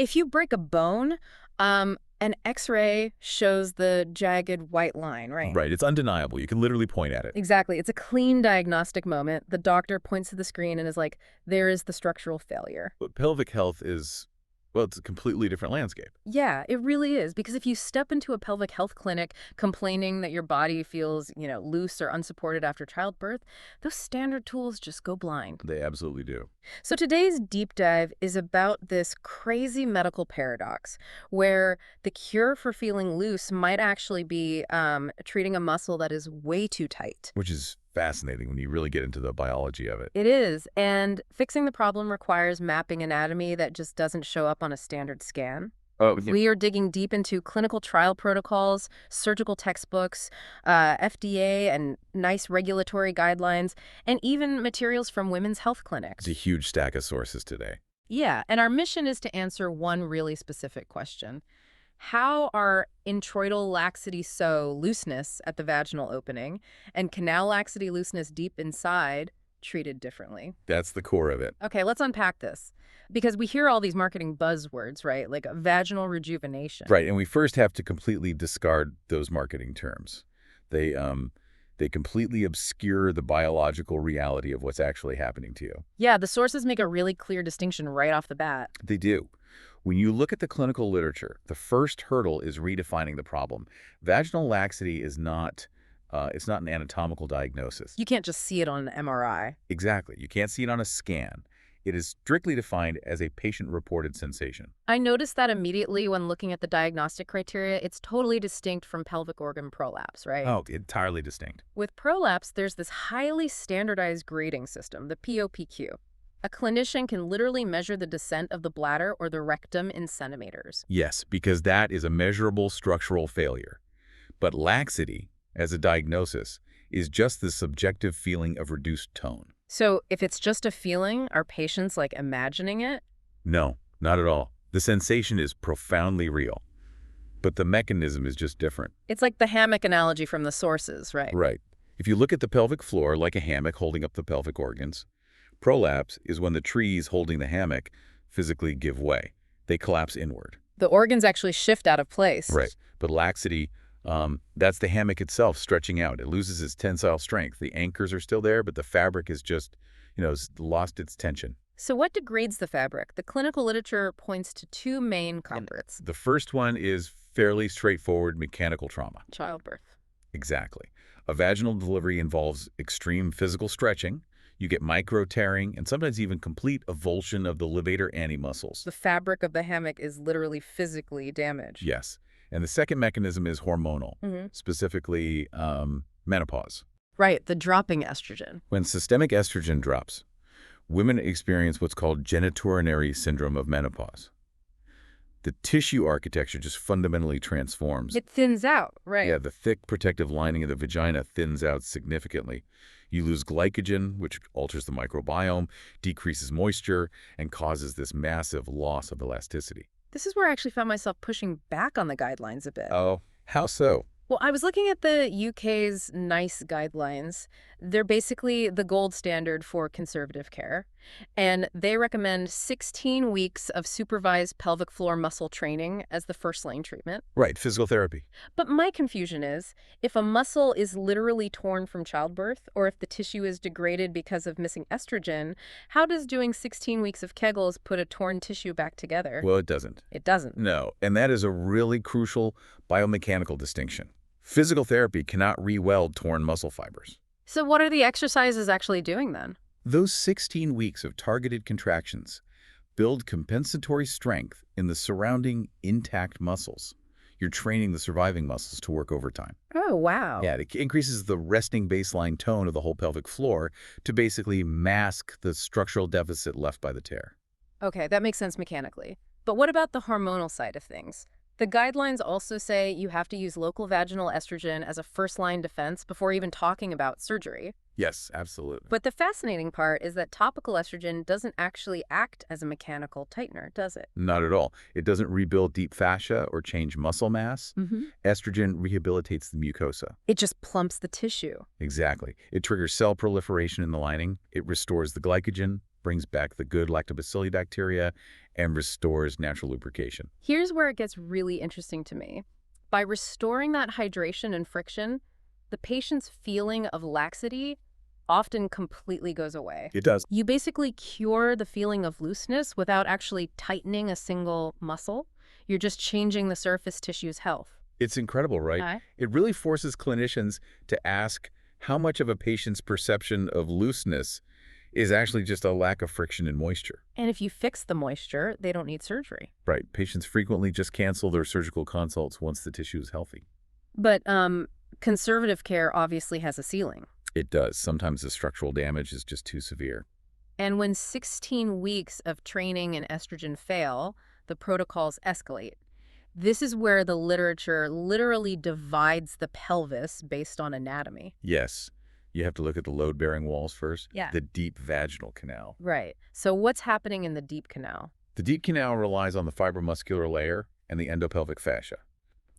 If you break a bone, an X-ray shows the jagged white line, right? Right, it's undeniable. You can literally point at it. Exactly. It's a clean diagnostic moment. The doctor points to the screen and is like, there is the structural failure. But pelvic health is, well, it's a completely different landscape. Yeah, it really is. Because if you step into a pelvic health clinic complaining that your body feels, loose or unsupported after childbirth, those standard tools just go blind. They absolutely do. So today's deep dive is about this crazy medical paradox where the cure for feeling loose might actually be treating a muscle that is way too tight. Which is fascinating when you really get into the biology of it. It is, and fixing the problem requires mapping anatomy that just doesn't show up on a standard scan. Oh, yeah. We are digging deep into clinical trial protocols, surgical textbooks, FDA and nice regulatory guidelines, and even materials from women's health clinics. It's a huge stack of sources today. Yeah, and our mission is to answer one really specific question. How are introital laxity looseness at the vaginal opening and canal laxity looseness deep inside treated differently? That's the core of it. Okay, let's unpack this. Because we hear all these marketing buzzwords, right? Like vaginal rejuvenation. Right, and we first have to completely discard those marketing terms. They completely obscure the biological reality of what's actually happening to you. Yeah, the sources make a really clear distinction right off the bat. They do. When you look at the clinical literature, the first hurdle is redefining the problem. Vaginal laxity is not, it's not an anatomical diagnosis. You can't just see it on an MRI. Exactly. You can't see it on a scan. It is strictly defined as a patient-reported sensation. I noticed that immediately when looking at the diagnostic criteria. It's totally distinct from pelvic organ prolapse, right? Oh, entirely distinct. With prolapse, there's this highly standardized grading system, the POPQ. A clinician can literally measure the descent of the bladder or the rectum in centimeters. Yes, because that is a measurable structural failure. But laxity, as a diagnosis, is just the subjective feeling of reduced tone. So if it's just a feeling, are patients imagining it? No, not at all. The sensation is profoundly real. But the mechanism is just different. It's like the hammock analogy from the sources, right? Right. If you look at the pelvic floor like a hammock holding up the pelvic organs, prolapse is when the trees holding the hammock physically give way. They collapse inward. The organs actually shift out of place. Right. But laxity, that's the hammock itself stretching out. It loses its tensile strength. The anchors are still there, but the fabric is just, has lost its tension. So what degrades the fabric? The clinical literature points to two main culprits. The first one is fairly straightforward mechanical trauma. Childbirth. Exactly. A vaginal delivery involves extreme physical stretching. You get micro-tearing and sometimes even complete avulsion of the levator antemuscles. The fabric of the hammock is literally physically damaged. Yes. And the second mechanism is hormonal, specifically menopause. Right, the dropping estrogen. When systemic estrogen drops, women experience what's called genitourinary syndrome of menopause. The tissue architecture just fundamentally transforms. It thins out, right? Yeah, the thick protective lining of the vagina thins out significantly. You lose glycogen, which alters the microbiome, decreases moisture, and causes this massive loss of elasticity. This is where I actually found myself pushing back on the guidelines a bit. Oh, how so? Well, I was looking at the UK's NICE guidelines. They're basically the gold standard for conservative care. And they recommend 16 weeks of supervised pelvic floor muscle training as the first-line treatment. Right, physical therapy. But my confusion is, if a muscle is literally torn from childbirth, or if the tissue is degraded because of missing estrogen, how does doing 16 weeks of Kegels put a torn tissue back together? Well, it doesn't. It doesn't. No, and that is a really crucial biomechanical distinction. Physical therapy cannot re-weld torn muscle fibers. So what are the exercises actually doing then? Those 16 weeks of targeted contractions build compensatory strength in the surrounding intact muscles. You're training the surviving muscles to work overtime. Oh, wow. Yeah, it increases the resting baseline tone of the whole pelvic floor to basically mask the structural deficit left by the tear. Okay, that makes sense mechanically. But what about the hormonal side of things? The guidelines also say you have to use local vaginal estrogen as a first-line defense before even talking about surgery. Yes, absolutely. But the fascinating part is that topical estrogen doesn't actually act as a mechanical tightener, does it? Not at all. It doesn't rebuild deep fascia or change muscle mass. Estrogen rehabilitates the mucosa. It just plumps the tissue. Exactly. It triggers cell proliferation in the lining. It restores the glycogen. brings back the good lactobacilli bacteria, and restores natural lubrication. Here's where it gets really interesting to me. By restoring that hydration and friction, the patient's feeling of laxity often completely goes away. It does. You basically cure the feeling of looseness without actually tightening a single muscle. You're just changing the surface tissue's health. It's incredible, right? Okay. It really forces clinicians to ask how much of a patient's perception of looseness is actually just a lack of friction and moisture. And if you fix the moisture, they don't need surgery. Right. Patients frequently just cancel their surgical consults once the tissue is healthy. But conservative care obviously has a ceiling. It does. Sometimes the structural damage is just too severe. And when 16 weeks of training and estrogen fail, the protocols escalate. This is where the literature literally divides the pelvis based on anatomy. Yes. You have to look at the load-bearing walls first. Yeah. The deep vaginal canal. Right. So what's happening in the deep canal? The deep canal relies on the fibromuscular layer and the endopelvic fascia.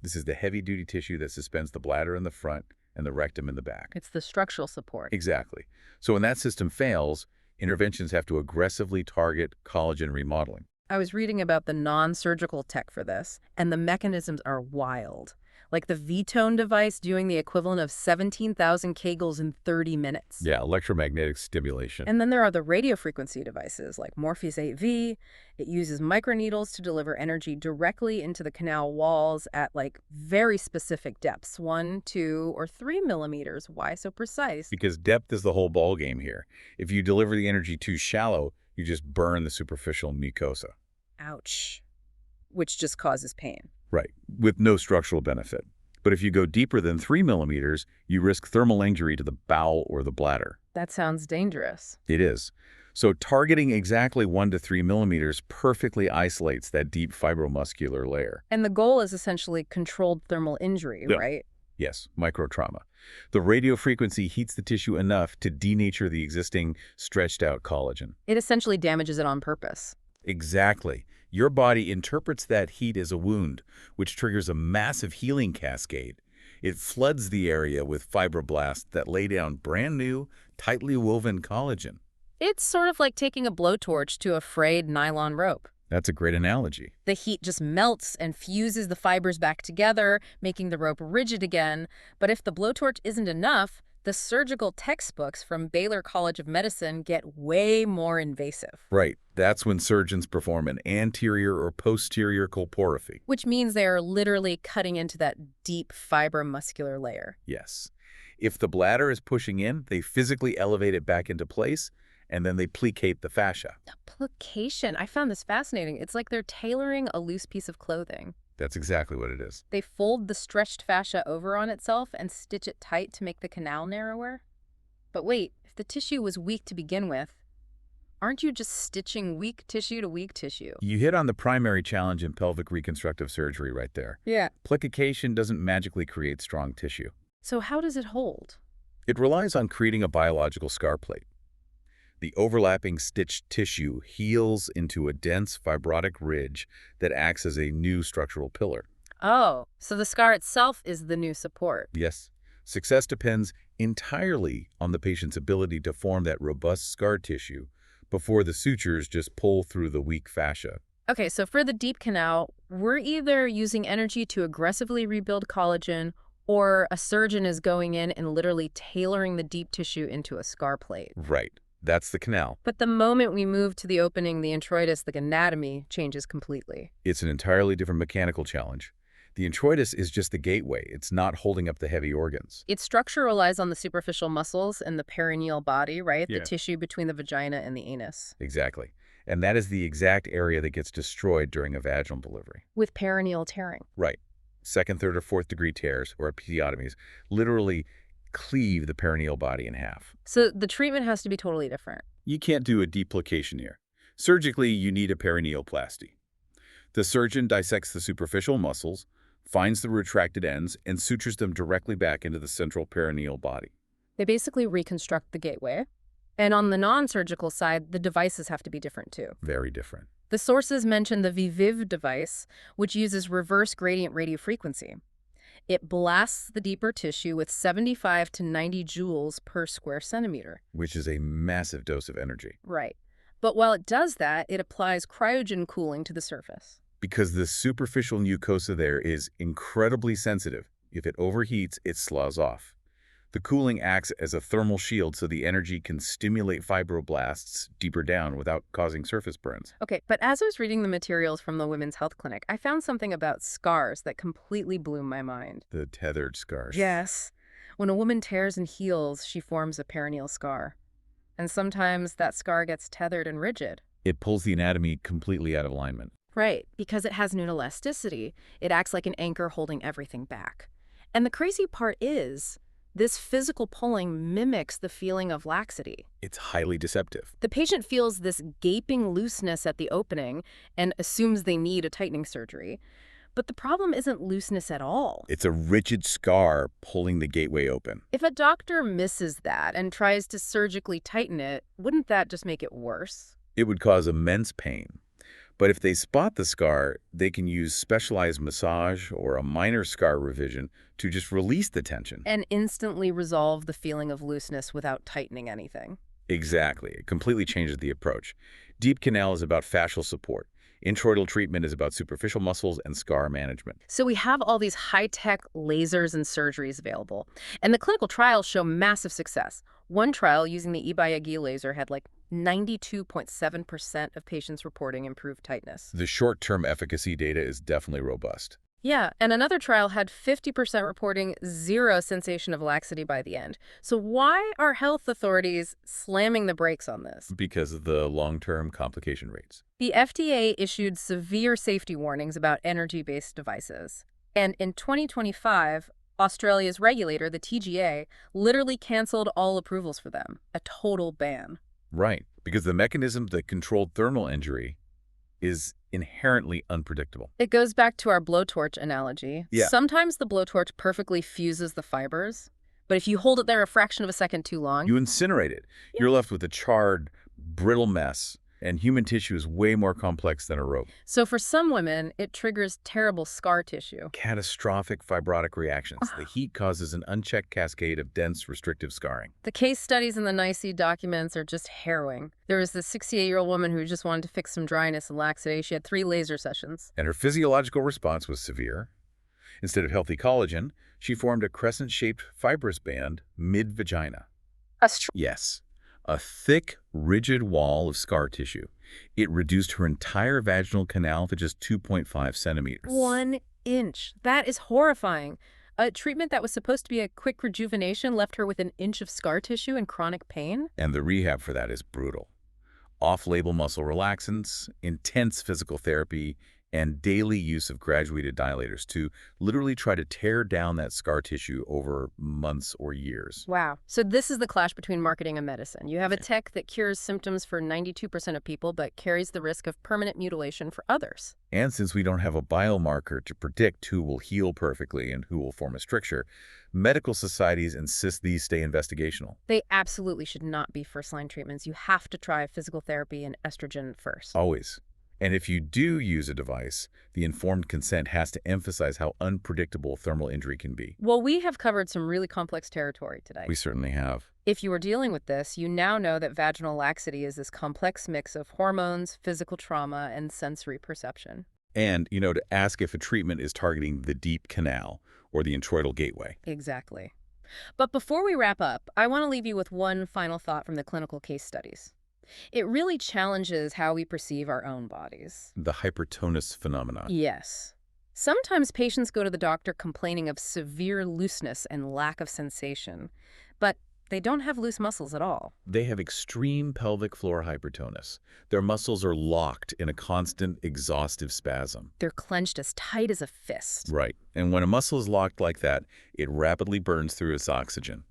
This is the heavy-duty tissue that suspends the bladder in the front and the rectum in the back. It's the structural support. Exactly. So when that system fails, interventions have to aggressively target collagen remodeling. I was reading about the non-surgical tech for this, and the mechanisms are wild. Like the V-tone device doing the equivalent of 17,000 Kegels in 30 minutes. Yeah, electromagnetic stimulation. And then there are the radiofrequency devices like Morpheus 8V. It uses microneedles to deliver energy directly into the canal walls at like very specific depths, 1, 2, or 3 millimeters. Why so precise? Because depth is the whole ball game here. If you deliver the energy too shallow, you just burn the superficial mucosa. Ouch. Which just causes pain. Right, with no structural benefit. But if you go deeper than 3 millimeters, you risk thermal injury to the bowel or the bladder. That sounds dangerous. It is. So targeting exactly 1 to 3 millimeters perfectly isolates that deep fibromuscular layer. And the goal is essentially controlled thermal injury, Yeah. right? Yes, microtrauma. The radiofrequency heats the tissue enough to denature the existing stretched-out collagen. It essentially damages it on purpose. Exactly. Your body interprets that heat as a wound, which triggers a massive healing cascade. It floods the area with fibroblasts that lay down brand new, tightly woven collagen. It's sort of like taking a blowtorch to a frayed nylon rope. That's a great analogy. The heat just melts and fuses the fibers back together, making the rope rigid again. But if the blowtorch isn't enough, the surgical textbooks from Baylor College of Medicine get way more invasive. Right. That's when surgeons perform an anterior or posterior colporrhaphy. Which means they are literally cutting into that deep fibromuscular layer. Yes. If the bladder is pushing in, they physically elevate it back into place, and then they plicate the fascia. Plication. I found this fascinating. It's like they're tailoring a loose piece of clothing. That's exactly what it is. They fold the stretched fascia over on itself and stitch it tight to make the canal narrower. But wait, if the tissue was weak to begin with, aren't you just stitching weak tissue to weak tissue? You hit on the primary challenge in pelvic reconstructive surgery right there. Yeah. Plication doesn't magically create strong tissue. So how does it hold? It relies on creating a biological scar plate. The overlapping stitched tissue heals into a dense fibrotic ridge that acts as a new structural pillar. Oh, so the scar itself is the new support. Yes, success depends entirely on the patient's ability to form that robust scar tissue before the sutures just pull through the weak fascia. Okay, so for the deep canal, we're either using energy to aggressively rebuild collagen, or a surgeon is going in and literally tailoring the deep tissue into a scar plate. Right. That's the canal. But the moment we move to the opening, the introitus, the anatomy changes completely. It's an entirely different mechanical challenge. The introitus is just the gateway. It's not holding up the heavy organs. Its structure relies on the superficial muscles and the perineal body, right? Yeah. The tissue between the vagina and the anus. Exactly. And that is the exact area that gets destroyed during a vaginal delivery. With perineal tearing. Right. Second, third, or fourth degree tears, or episiotomies, literally cleave the perineal body in half. So the treatment has to be totally different. You can't do a deplication here. Surgically, you need a perineoplasty. The surgeon dissects the superficial muscles, finds the retracted ends, and sutures them directly back into the central perineal body. They basically reconstruct the gateway. And on the non-surgical side, the devices have to be different too. Very different. The sources mention the VVIV device, which uses reverse gradient radiofrequency. It blasts the deeper tissue with 75 to 90 joules per square centimeter. Which is a massive dose of energy. Right. But while it does that, it applies cryogen cooling to the surface. Because the superficial mucosa there is incredibly sensitive. If it overheats, it sloughs off. The cooling acts as a thermal shield so the energy can stimulate fibroblasts deeper down without causing surface burns. Okay, but as I was reading the materials from the Women's Health Clinic, I found something about scars that completely blew my mind. The tethered scars. Yes. When a woman tears and heals, she forms a perineal scar. And sometimes that scar gets tethered and rigid. It pulls the anatomy completely out of alignment. Right, because it has no elasticity. It acts like an anchor holding everything back. And the crazy part is, this physical pulling mimics the feeling of laxity. It's highly deceptive. The patient feels this gaping looseness at the opening and assumes they need a tightening surgery. But the problem isn't looseness at all. It's a rigid scar pulling the gateway open. If a doctor misses that and tries to surgically tighten it, wouldn't that just make it worse? It would cause immense pain. But if they spot the scar, they can use specialized massage or a minor scar revision to just release the tension. And instantly resolve the feeling of looseness without tightening anything. Exactly. It completely changes the approach. Deep canal is about fascial support. Introital treatment is about superficial muscles and scar management. So we have all these high-tech lasers and surgeries available. And the clinical trials show massive success. One trial using the Ibayagi laser had like 92.7% of patients reporting improved tightness. The short-term efficacy data is definitely robust. Yeah, and another trial had 50% reporting zero sensation of laxity by the end. So why are health authorities slamming the brakes on this? Because of the long-term complication rates. The FDA issued severe safety warnings about energy-based devices. And in 2025, Australia's regulator, the TGA, literally canceled all approvals for them. A total ban. Right, because the mechanism that controlled thermal injury is inherently unpredictable. It goes back to our blowtorch analogy. Yeah. Sometimes the blowtorch perfectly fuses the fibers, but if you hold it there a fraction of a second too long... You incinerate it. You're left with a charred, brittle mess, and human tissue is way more complex than a rope. So for some women, it triggers terrible scar tissue. Catastrophic fibrotic reactions. The heat causes an unchecked cascade of dense, restrictive scarring. The case studies in the NICE documents are just harrowing. There was this 68-year-old woman who just wanted to fix some dryness and laxity. She had 3 laser sessions. And her physiological response was severe. Instead of healthy collagen, she formed a crescent-shaped fibrous band mid-vagina. Yes. A thick, rigid wall of scar tissue. It reduced her entire vaginal canal to just 2.5 centimeters. 1 inch. That is horrifying. A treatment that was supposed to be a quick rejuvenation left her with an inch of scar tissue and chronic pain? And the rehab for that is brutal. Off-label muscle relaxants, intense physical therapy, and daily use of graduated dilators to literally try to tear down that scar tissue over months or years. Wow. So this is the clash between marketing and medicine. You have a tech that cures symptoms for 92% of people but carries the risk of permanent mutilation for others. And since we don't have a biomarker to predict who will heal perfectly and who will form a stricture, medical societies insist these stay investigational. They absolutely should not be first-line treatments. You have to try physical therapy and estrogen first. Always. And if you do use a device, the informed consent has to emphasize how unpredictable thermal injury can be. Well, we have covered some really complex territory today. We certainly have. If you are dealing with this, you now know that vaginal laxity is this complex mix of hormones, physical trauma, and sensory perception. And, to ask if a treatment is targeting the deep canal or the introital gateway. Exactly. But before we wrap up, I want to leave you with one final thought from the clinical case studies. It really challenges how we perceive our own bodies. The hypertonus phenomenon. Yes. Sometimes patients go to the doctor complaining of severe looseness and lack of sensation, but they don't have loose muscles at all. They have extreme pelvic floor hypertonus. Their muscles are locked in a constant, exhaustive spasm. They're clenched as tight as a fist. Right. And when a muscle is locked like that, it rapidly burns through its oxygen.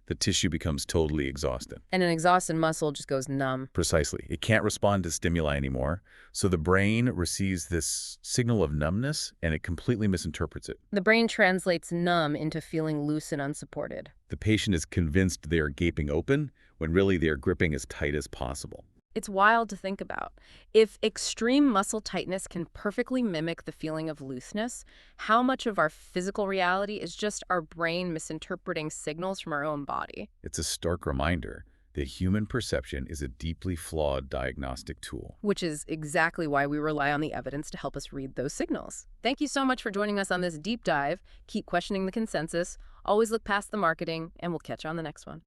The tissue becomes totally exhausted. And an exhausted muscle just goes numb. Precisely. It can't respond to stimuli anymore, so the brain receives this signal of numbness, and it completely misinterprets it. The brain translates numb into feeling loose and unsupported. The patient is convinced they are gaping open, when really they are gripping as tight as possible. It's wild to think about. If extreme muscle tightness can perfectly mimic the feeling of looseness, how much of our physical reality is just our brain misinterpreting signals from our own body? It's a stark reminder The human perception is a deeply flawed diagnostic tool. Which is exactly why we rely on the evidence to help us read those signals. Thank you so much for joining us on this deep dive. Keep questioning the consensus, always look past the marketing, and we'll catch you on the next one.